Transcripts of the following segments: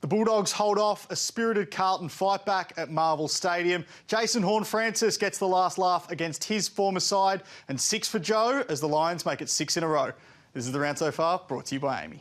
The Bulldogs hold off a spirited Carlton fight back at Marvel Stadium. Jason Horne-Francis gets the last laugh against his former side, and 6 for Joe as the Lions make it 6 in a row. This is The Round So Far, brought to you by AAMI.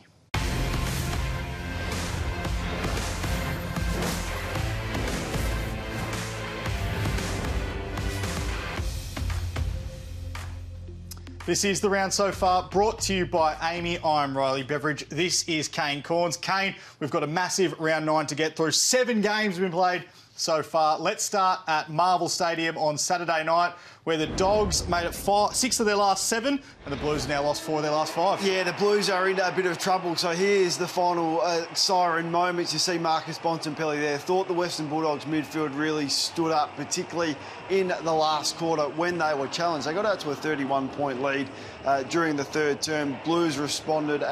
This is The Round So Far, brought to you by AAMI. I'm Riley Beveridge. This is Kane Corns. Kane, we've got a massive round 9 to get through. 7 games have been played so far. Let's start at Marvel Stadium on Saturday night, where the Dogs made it 6 of their last 7, and the Blues now lost 4 of their last 5. Yeah, the Blues are in a bit of trouble. So here's the final siren moments. You see Marcus Bontempelli there. Thought the Western Bulldogs midfield really stood up, particularly in the last quarter when they were challenged. They got out to a 31-point lead during the third term. Blues responded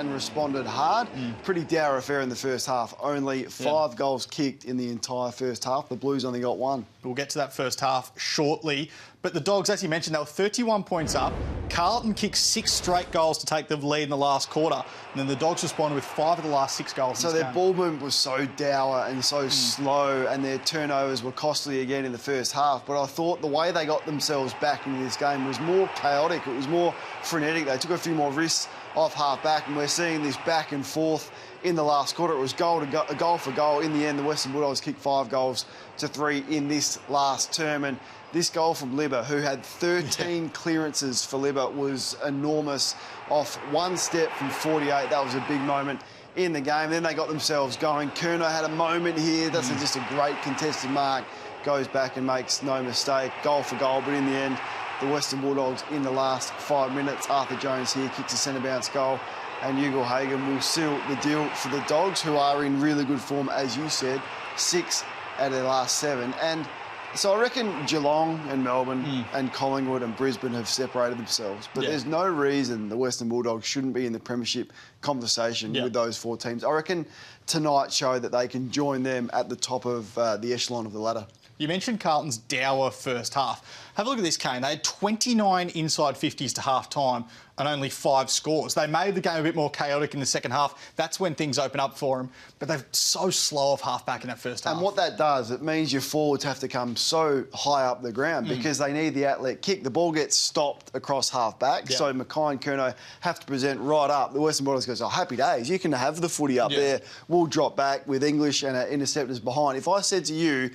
hard. Pretty dour affair in the first half. Only 5 goals kicked in the entire first half. The Blues only got 1. We'll get to that first half shortly. But the Dogs, as you mentioned, they were 31 points up. Carlton kicked 6 straight goals to take the lead in the last quarter. And then the Dogs responded with 5 of the last 6 goals. So their ball movement was so dour and so slow, and their turnovers were costly again in the first half. But I thought the way they got themselves back into this game was more chaotic. It was more frenetic. They took a few more risks off half-back, and we're seeing this back and forth in the last quarter. It was goal for goal. In the end, the Western Bulldogs kicked 5 goals to 3 in this last term. And this goal from Libba, who had 13 clearances for Libba, was enormous. Off 1 step from 48, that was a big moment in the game. Then they got themselves going. Curnow had a moment here. That's just a great contested mark. Goes back and makes no mistake. Goal for goal, but in the end, the Western Bulldogs in the last 5 minutes. Arthur Jones here kicks a centre bounce goal, and Hugo Hagen will seal the deal for the Dogs, who are in really good form, as you said. 6 out of their last 7. And so I reckon Geelong and Melbourne and Collingwood and Brisbane have separated themselves. But there's no reason the Western Bulldogs shouldn't be in the premiership conversation with those 4 teams. I reckon tonight showed that they can join them at the top of the echelon of the ladder. You mentioned Carlton's dour first half. Have a look at this, Kane. They had 29 inside 50s to half-time and only 5 scores. They made the game a bit more chaotic in the second half. That's when things open up for them. But they're so slow off half-back in that first half. And what that does, it means your forwards have to come so high up the ground because they need the outlet kick. The ball gets stopped across half-back, so Mackay and Curnow have to present right up. The Western Bulldogs goes, oh, happy days. You can have the footy up there. We'll drop back with English and our interceptors behind. If I said to you,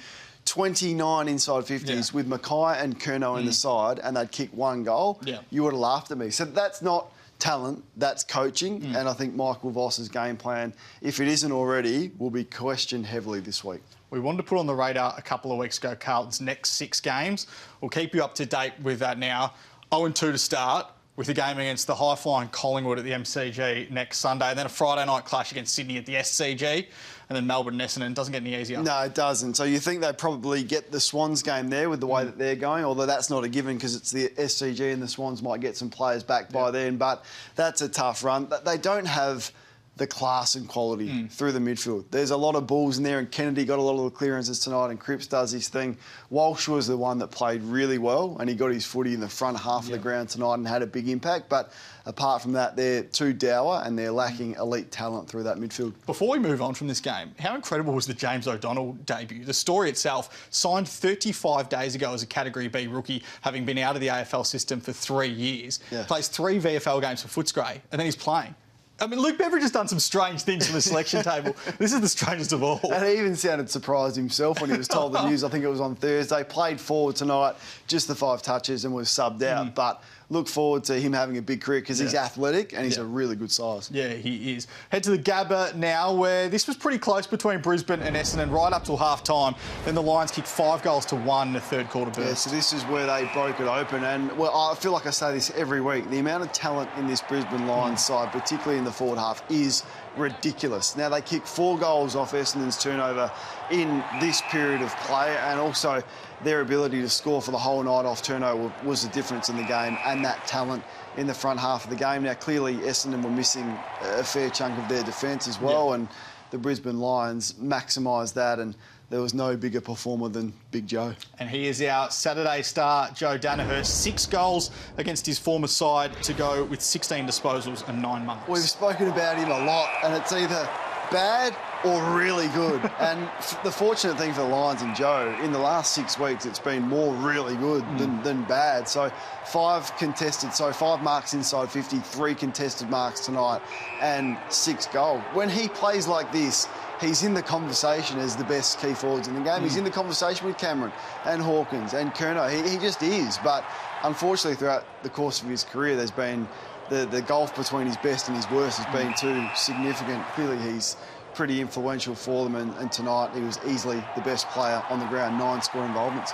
29 inside 50s with Mackay and Curnow in the side, and they'd kick 1 goal, you would have laughed at me. So that's not talent, that's coaching, and I think Michael Voss's game plan, if it isn't already, will be questioned heavily this week. We wanted to put on the radar a couple of weeks ago Carlton's next 6 games. We'll keep you up to date with that now. 0-2 to start, with a game against the high-flying Collingwood at the MCG next Sunday, and then a Friday night clash against Sydney at the SCG, and then Melbourne and Essendon. It doesn't get any easier. No, it doesn't. So you think they probably get the Swans game there with the way that they're going, although that's not a given because it's the SCG and the Swans might get some players back by then, but that's a tough run. They don't have the class and quality through the midfield. There's a lot of balls in there, and Kennedy got a lot of the clearances tonight, and Cripps does his thing. Walsh was the one that played really well, and he got his footy in the front half of the ground tonight and had a big impact. But apart from that, they're too dour and they're lacking elite talent through that midfield. Before we move on from this game, how incredible was the James O'Donnell debut? The story itself, signed 35 days ago as a Category B rookie, having been out of the AFL system for 3 years, plays 3 VFL games for Footscray, and then he's playing. I mean, Luke Beveridge has done some strange things from the selection table. This is the strangest of all. And he even sounded surprised himself when he was told the news. I think it was on Thursday. Played forward tonight, just the 5 touches, and was subbed out. But look forward to him having a big career because he's athletic and he's a really good size. Yeah, he is. Head to the Gabba now, where this was pretty close between Brisbane and Essendon right up till half-time. Then the Lions kicked 5 goals to 1 in the third quarter burst. Yeah, so this is where they broke it open. And, well, I feel like I say this every week. The amount of talent in this Brisbane Lions side, particularly in the forward half, is ridiculous. Now, they kicked 4 goals off Essendon's turnover in this period of play, and also their ability to score for the whole night off turnover was the difference in the game, and that talent in the front half of the game. Now, clearly, Essendon were missing a fair chunk of their defence as well, and the Brisbane Lions maximised that, and there was no bigger performer than Big Joe. And he is our Saturday star, Joe Daniher. 6 goals against his former side to go with 16 disposals and 9 marks. We've spoken about him a lot, and it's either bad or really good. And the fortunate thing for the Lions and Joe, in the last 6 weeks, it's been more really good than bad. So 5 marks inside 50, 3 contested marks tonight, and 6 goals. When he plays like this, he's in the conversation as the best key forwards in the game. He's in the conversation with Cameron and Hawkins and Curnow. He just is. But unfortunately, throughout the course of his career, there's been the gulf between his best and his worst has been too significant. Clearly, he's pretty influential for them, and tonight he was easily the best player on the ground, 9 score involvements.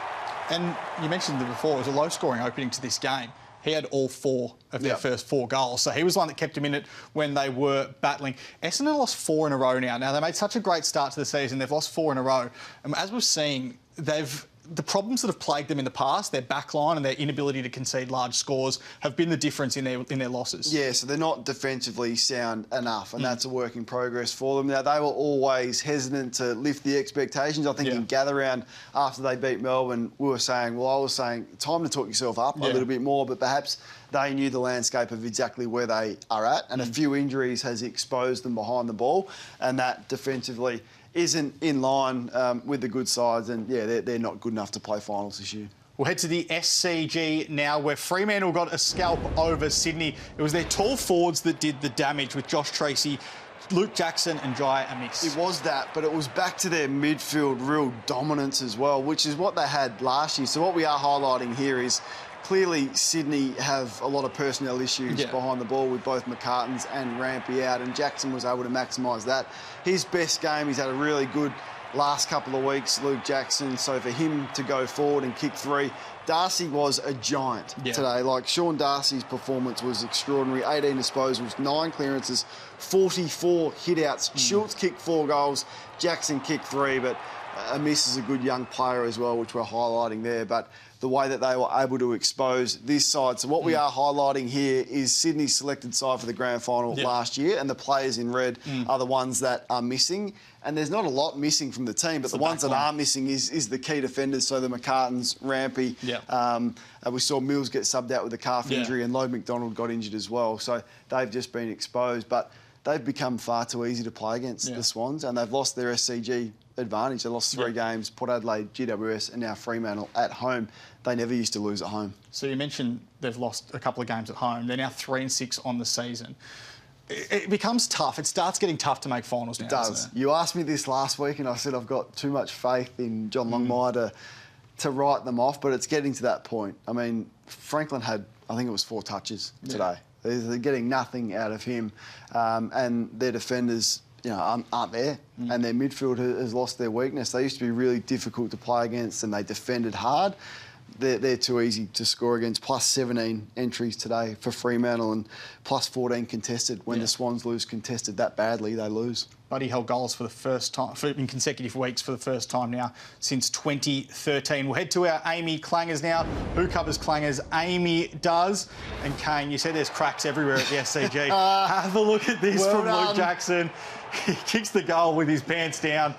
And you mentioned it before, it was a low-scoring opening to this game. He had all 4 of their first 4 goals. So he was the one that kept him in it when they were battling. Essendon lost 4 in a row now. Now, they made such a great start to the season. They've lost 4 in a row. And as we're seeing, the problems that have plagued them in the past, their backline and their inability to concede large scores, have been the difference in their losses. Yeah, so they're not defensively sound enough, and that's a work in progress for them. Now, they were always hesitant to lift the expectations. I think in gather round after they beat Melbourne, I was saying, time to talk yourself up a little bit more, but perhaps they knew the landscape of exactly where they are at, and a few injuries has exposed them behind the ball, and that defensively isn't in line with the good sides, and they're not good enough to play finals this year. We'll head to the SCG now, where Fremantle got a scalp over Sydney. It was their tall forwards that did the damage, with Josh Tracy, Luke Jackson and Jai Amiss. It was that, but it was back to their midfield real dominance as well, which is what they had last year. So what we are highlighting here is clearly Sydney have a lot of personnel issues behind the ball, with both McCartans and Rampy out, and Jackson was able to maximise that. His best game, he's had a really good last couple of weeks, Luke Jackson, so for him to go forward and kick 3. Darcy was a giant today. Like, Sean Darcy's performance was extraordinary. 18 disposals, 9 clearances, 44 hit-outs. Schultz kicked 4 goals, Jackson kicked 3, but Amiss is a good young player as well, which we're highlighting there. But the way that they were able to expose this side. So what we are highlighting here is Sydney's selected side for the grand final last year, and the players in red are the ones that are missing. And there's not a lot missing from the team, but the ones that are missing is the key defenders, so the McCartans, Rampy. We saw Mills get subbed out with a calf injury, and Loeb McDonald got injured as well. So they've just been exposed. But they've become far too easy to play against, the Swans, and they've lost their SCG advantage. They lost 3 games, Port Adelaide, GWS, and now Fremantle at home. They never used to lose at home. So you mentioned they've lost a couple of games at home. They're now 3-6 on the season. It becomes tough. It starts getting tough to make finals now. It does. You asked me this last week, and I said I've got too much faith in John Longmire to write them off, but it's getting to that point. I mean, Franklin had, I think it was 4 touches today. They're getting nothing out of him, and their defenders aren't there, and their midfield has lost their weakness. They used to be really difficult to play against, and they defended hard. They're too easy to score against. Plus 17 entries today for Fremantle, and plus 14 contested. When the Swans lose contested that badly, they lose. Buddy held goals for the first time in consecutive weeks for the first time now since 2013. We'll head to our AAMI clangers now. Who covers clangers? AAMI does. And Kane, you said there's cracks everywhere at the SCG. Have a look at this from Luke Jackson. He kicks the goal with his pants down.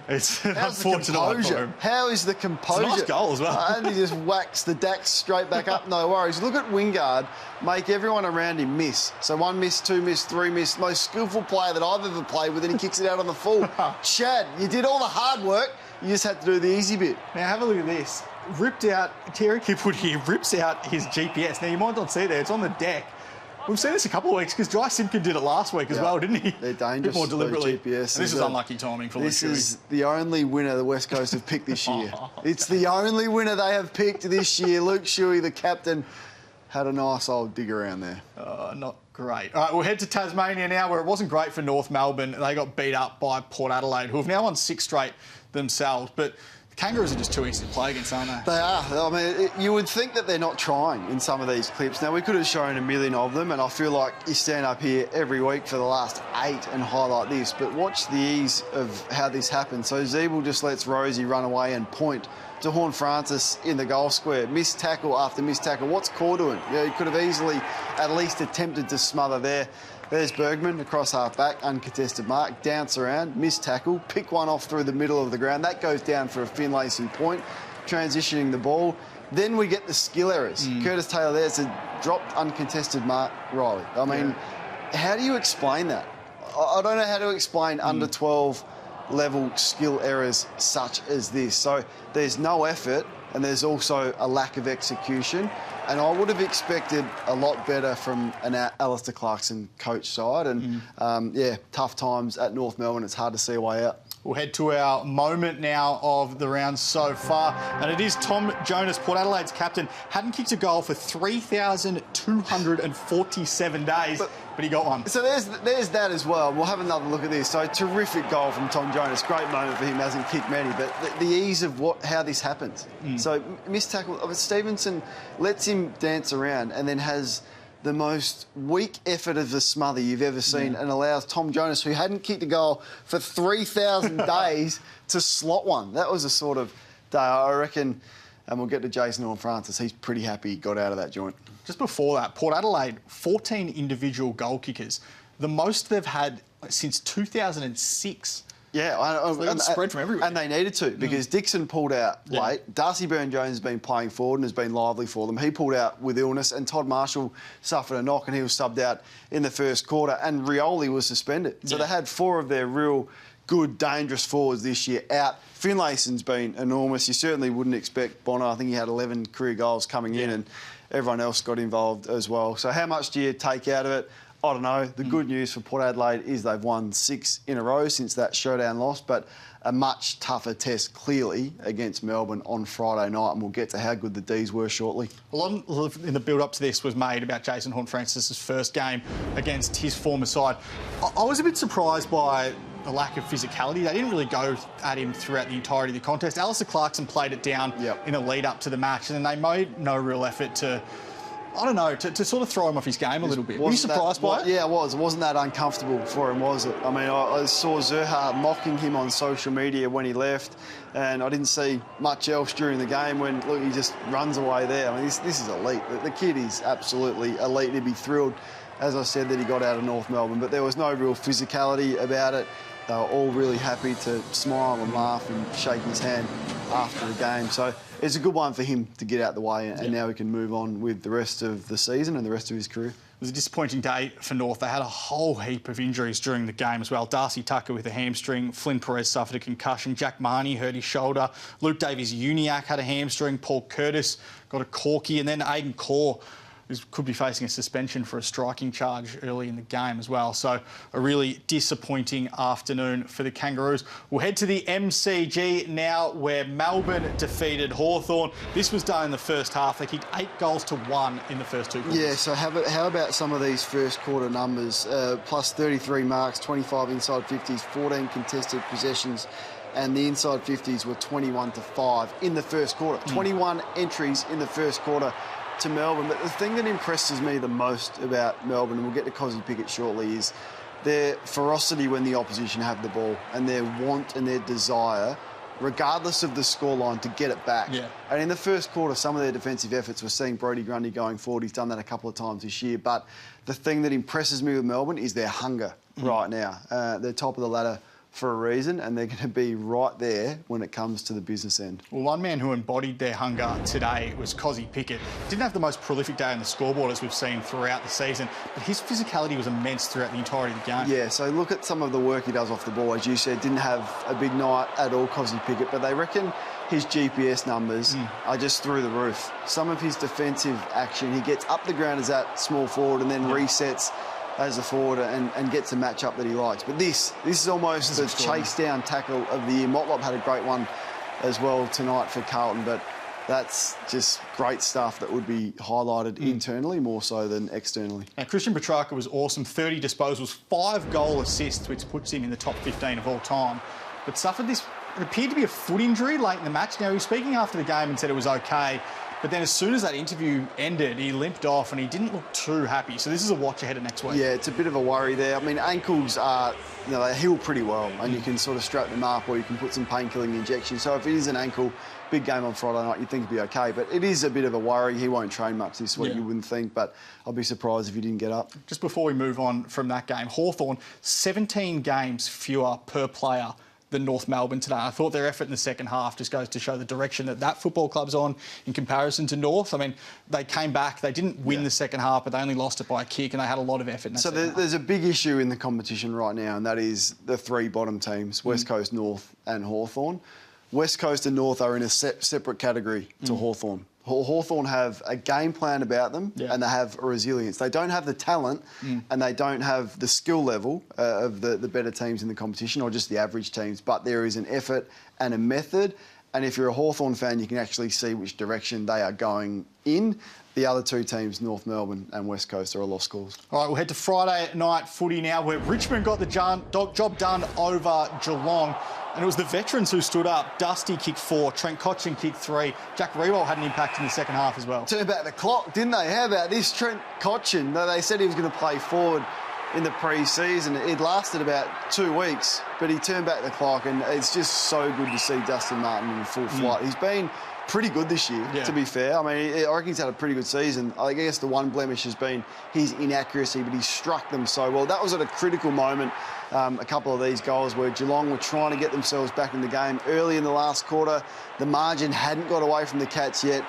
It's an unfortunate one for him. How is the composure? It's a nice goal as well. And he just whacks the Dax straight back up, no worries. Look at Wingard make everyone around him miss. So 1 miss, 2 miss, 3 miss. Most skillful player that I've ever played with, and he kicks it out on the full. Chad, you did all the hard work. You just had to do the easy bit. Now have a look at this. Ripped out, Terry Kipwood here rips out his GPS. Now you might not see it there, it's on the deck. We've seen this a couple of weeks because Jai Simpkin did it last week as well, didn't he? They're dangerous. A bit more deliberately. GPS. And this is unlucky timing for Luke Shuey. This is the only winner the West Coast have picked this year. It's the only winner they have picked this year. Luke Shuey, the captain, had a nice old dig around there. Not great. All right, we'll head to Tasmania now, where it wasn't great for North Melbourne. They got beat up by Port Adelaide, who have now won 6 straight themselves. But Kangaroos are just too easy to play against, aren't they? They are. I mean, you would think that they're not trying in some of these clips. Now, we could have shown a million of them, and I feel like you stand up here every week for the last 8 and highlight this, but watch the ease of how this happens. So Zeeble just lets Rosie run away and point to Horn Francis in the goal square. Missed tackle after missed tackle. What's Core doing? He could have easily at least attempted to smother there. There's Bergman across half-back, uncontested mark, dance around, missed tackle, pick one off through the middle of the ground. That goes down for a Finlayson point, transitioning the ball. Then we get the skill errors. Curtis Taylor there's a dropped uncontested mark, Riley. I mean, how do you explain that? I don't know how to explain under 12 level skill errors such as this. So there's no effort and there's also a lack of execution. And I would have expected a lot better from an Alistair Clarkson coach side. And tough times at North Melbourne. It's hard to see a way out. We'll head to our moment now of the round so far, and it is Tom Jonas, Port Adelaide's captain, hadn't kicked a goal for 3,247 days, but he got one. So there's that as well. We'll have another look at this. So terrific goal from Tom Jonas. Great moment for him. Hasn't kicked many, but the ease of how this happens. So missed tackle. Stevenson lets him dance around and then has the most weak effort of the smother you've ever seen and allows Tom Jonas, who hadn't kicked a goal for 3,000 days, to slot one. That was a sort of day, I reckon, and we'll get to Jason Horne-Francis. He's pretty happy he got out of that joint. Just before that, Port Adelaide, 14 individual goal kickers, the most they've had since 2006. Yeah, and spread from everywhere. And they needed to, because Dixon pulled out late. Darcy Byrne-Jones has been playing forward and has been lively for them. He pulled out with illness, and Todd Marshall suffered a knock and he was subbed out in the first quarter, and Rioli was suspended. So they had 4 of their real good, dangerous forwards this year out. Finlayson's been enormous. You certainly wouldn't expect Bonner. I think he had 11 career goals coming in, and everyone else got involved as well. So how much do you take out of it? I don't know. The good news for Port Adelaide is they've won 6 in a row since that showdown loss, but a much tougher test, clearly, against Melbourne on Friday night, and we'll get to how good the D's were shortly. A lot in the build-up to this was made about Jason Horne-Francis' first game against his former side. I was a bit surprised by the lack of physicality. They didn't really go at him throughout the entirety of the contest. Alistair Clarkson played it down in a lead-up to the match, and then they made no real effort to... I don't know, to sort of throw him off his game a little bit. Were you surprised by it? Yeah, I was. It wasn't that uncomfortable for him, was it? I mean, I saw Zerha mocking him on social media when he left, and I didn't see much else during the game when, look, he just runs away there. I mean, this is elite. The kid is absolutely elite. He'd be thrilled, as I said, that he got out of North Melbourne, but there was no real physicality about it. They were all really happy to smile and laugh and shake his hand after the game. So it's a good one for him to get out the way, and now he can move on with the rest of the season and the rest of his career. It was a disappointing day for North. They had a whole heap of injuries during the game as well. Darcy Tucker with a hamstring, Flynn Perez suffered a concussion, Jack Marnie hurt his shoulder, Luke Davies-Uniacke had a hamstring, Paul Curtis got a corky, and then Aidan Corr, who could be facing a suspension for a striking charge early in the game as well. So a really disappointing afternoon for the Kangaroos. We'll head to the MCG now, where Melbourne defeated Hawthorn. This was done in the first half. They kicked 8 goals to 1 in the first 2 quarters. Yeah, so how about some of these first quarter numbers? Plus 33 marks, 25 inside 50s, 14 contested possessions, and the inside 50s were 21-5 in the first quarter. 21 entries in the first quarter to Melbourne. But the thing that impresses me the most about Melbourne, and we'll get to Cozzy Pickett shortly, is their ferocity when the opposition have the ball, and their want and their desire, regardless of the scoreline, to get it back. And in the first quarter, some of their defensive efforts, we're seeing Brodie Grundy going forward. He's done that a couple of times this year. But the thing that impresses me with Melbourne is their hunger right now. They're top of the ladder for a reason, and they're going to be right there when it comes to the business end. Well, one man who embodied their hunger today was Cozzy Pickett. Didn't have the most prolific day on the scoreboard as we've seen throughout the season, but his physicality was immense throughout the entirety of the game. Yeah, so look at some of the work he does off the ball. As you said, didn't have a big night at all, Cozzy Pickett, but they reckon his GPS numbers are just through the roof. Some of his defensive action, he gets up the ground as that small forward and then resets as a forward and gets a match-up that he likes. But this is almost the chase-down tackle of the year. Motlop had a great one as well tonight for Carlton, but that's just great stuff that would be highlighted internally more so than externally. Now, Christian Petrarca was awesome. 30 disposals, 5 goal assists, which puts him in the top 15 of all time, but suffered this, it appeared to be a foot injury late in the match. Now, he was speaking after the game and said it was okay, but then as soon as that interview ended, he limped off and he didn't look too happy. So this is a watch ahead of next week. Yeah, it's a bit of a worry there. I mean, ankles are, they heal pretty well, and you can sort of strap them up or you can put some painkilling injections. So if it is an ankle, big game on Friday night, you'd think it'd be okay. But it is a bit of a worry. He won't train much this week, you wouldn't think, but I'll be surprised if he didn't get up. Just before we move on from that game, Hawthorn, 17 games fewer per player than North Melbourne today. I thought their effort in the second half just goes to show the direction that football club's on in comparison to North. I mean, they came back. They didn't win the second half, but they only lost it by a kick, and they had a lot of effort in that second half. There's a big issue in the competition right now, and that is the three bottom teams, West Coast, North and Hawthorn. West Coast and North are in a separate category to Hawthorn. Hawthorn have a game plan about them and they have a resilience. They don't have the talent and they don't have the skill level of the better teams in the competition or just the average teams, but there is an effort and a method. And if you're a Hawthorn fan, you can actually see which direction they are going in. The other two teams, North Melbourne and West Coast, are a lost cause. All right, we'll head to Friday night footy now, where Richmond got the job done over Geelong. And it was the veterans who stood up. Dusty kicked 4, Trent Cotchin kicked 3. Jack Riewoldt had an impact in the second half as well. Turned back the clock, didn't they? How about this Trent Cotchin? They said he was going to play forward in the pre-season. It lasted about 2 weeks, but he turned back the clock, and it's just so good to see Dustin Martin in full flight. He's been pretty good this year, to be fair. I mean, I reckon he's had a pretty good season. I guess the one blemish has been his inaccuracy, but he's struck them so well. That was at a critical moment, a couple of these goals where Geelong were trying to get themselves back in the game. Early in the last quarter, the margin hadn't got away from the Cats yet,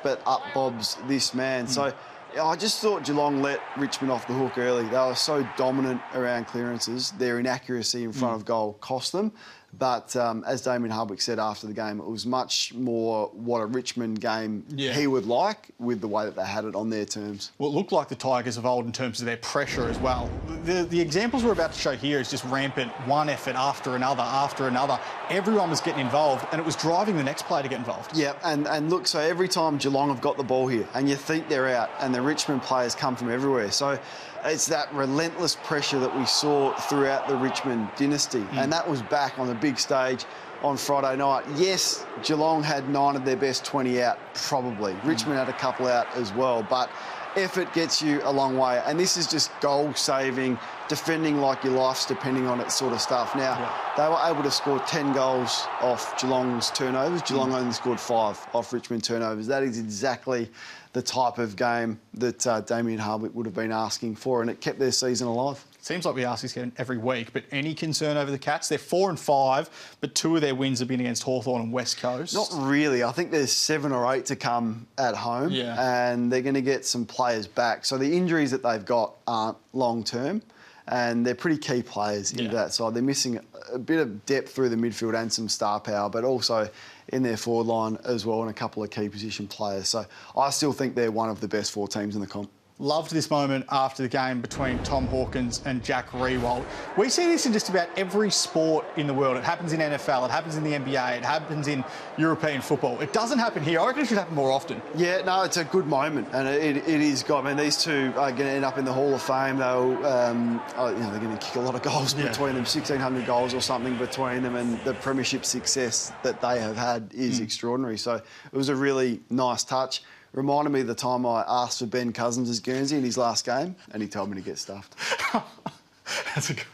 but up bobs this man. So I just thought Geelong let Richmond off the hook early. They were so dominant around clearances. Their inaccuracy in front of goal cost them. But as Damien Hardwick said after the game, it was much more what a Richmond game he would like, with the way that they had it on their terms. Well, it looked like the Tigers of old in terms of their pressure as well. The examples we're about to show here is just rampant, one effort after another after another. Everyone was getting involved, and it was driving the next player to get involved. Yeah, and look, so every time Geelong have got the ball here, and you think they're out, and the Richmond players come from everywhere. So it's that relentless pressure that we saw throughout the Richmond dynasty, and that was back on the big stage on Friday night. Yes, Geelong had 9 of their best 20 out, probably. Richmond had a couple out as well, but effort gets you a long way, and this is just goal-saving, defending like your life's depending on it sort of stuff. Now, they were able to score 10 goals off Geelong's turnovers. Geelong only scored 5 off Richmond turnovers. That is exactly the type of game that Damien Hardwick would have been asking for, and it kept their season alive. Seems like we ask this every week, but any concern over the Cats? They're 4-5, but 2 of their wins have been against Hawthorn and West Coast. Not really. I think there's 7 or 8 to come at home, and they're going to get some players back. So the injuries that they've got aren't long-term, and they're pretty key players into that side. They're missing a bit of depth through the midfield and some star power, but also in their forward line as well, and a couple of key position players. So I still think they're one of the best 4 teams in the comp. Loved this moment after the game between Tom Hawkins and Jack Riewoldt. We see this in just about every sport in the world. It happens in NFL, it happens in the NBA, it happens in European football. It doesn't happen here. I reckon it should happen more often. Yeah, no, it's a good moment, and it is good. I mean, these two are going to end up in the Hall of Fame. They'll, they're going to kick a lot of goals between them, 1,600 goals or something between them, and the premiership success that they have had is extraordinary. So it was a really nice touch. Reminded me of the time I asked for Ben Cousins' Guernsey in his last game, and he told me to get stuffed.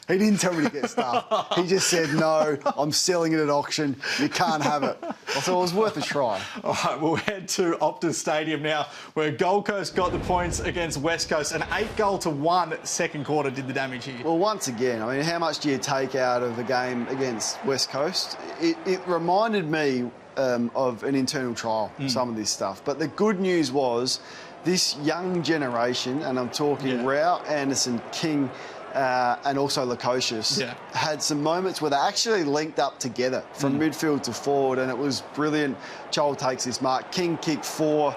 He didn't tell me to get stuffed. He just said, no, I'm selling it at auction. You can't have it. I thought it was worth a try. All right, we'll head to Optus Stadium now, where Gold Coast got the points against West Coast. An 8-1 second quarter did the damage here. Well, once again, I mean, how much do you take out of a game against West Coast? It reminded me of an internal trial, some of this stuff. But the good news was this young generation, and I'm talking Rao, Anderson, King, and also Lukosius, had some moments where they actually linked up together from midfield to forward, and it was brilliant. Joel takes this mark. King kicked 4.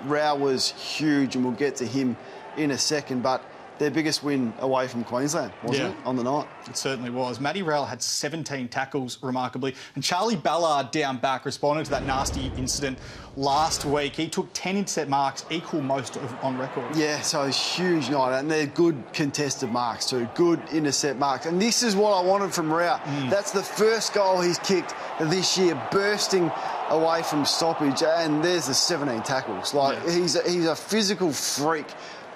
Rao was huge, and we'll get to him in a second. But their biggest win away from Queensland, wasn't it, on the night? It certainly was. Matty Rowell had 17 tackles, remarkably, and Charlie Ballard down back responded to that nasty incident last week. He took 10 intercept marks, equal most on record. Yeah, so a huge night, and they're good contested marks too, good intercept marks. And this is what I wanted from Rowell. That's the first goal he's kicked this year, bursting away from stoppage, and there's the 17 tackles. Like, he's a physical freak.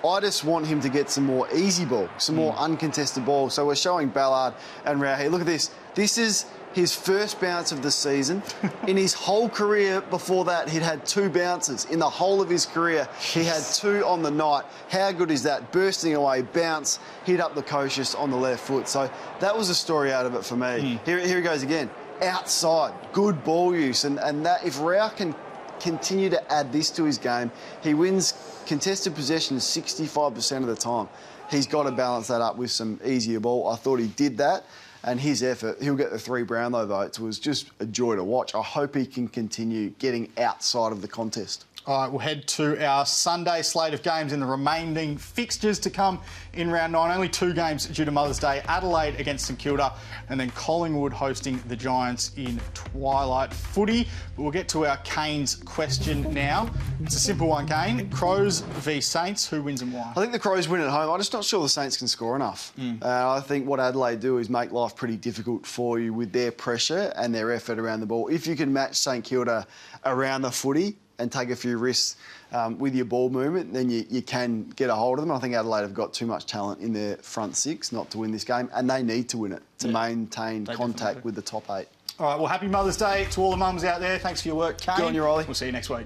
I just want him to get some more easy ball, some more uncontested ball. So we're showing Ballard and Rao here. Look at this. This is his first bounce of the season. In his whole career before that, he'd had 2 bounces. In the whole of his career, he had 2 on the night. How good is that? Bursting away, bounce, hit up the coaches on the left foot. So that was a story out of it for me. Here he goes again. Outside, good ball use. And that if Rao can continue to add this to his game, he wins contested possession 65% of the time. He's got to balance that up with some easier ball. I thought he did that, and his effort, he'll get the 3 Brownlow votes, was just a joy to watch. I hope he can continue getting outside of the contest. All right, we'll head to our Sunday slate of games in the remaining fixtures to come in round 9. Only 2 games due to Mother's Day. Adelaide against St Kilda and then Collingwood hosting the Giants in Twilight Footy. But we'll get to our Canes question now. It's a simple one, Kane. Crows v Saints. Who wins and why? I think the Crows win at home. I'm just not sure the Saints can score enough. I think what Adelaide do is make life pretty difficult for you with their pressure and their effort around the ball. If you can match St Kilda around the footy and take a few risks with your ball movement, then you can get a hold of them. I think Adelaide have got too much talent in their front 6 not to win this game, and they need to win it to maintain contact with the top 8. All right, well, happy Mother's Day to all the mums out there. Thanks for your work, Kane. Good on you, Riley. We'll see you next week.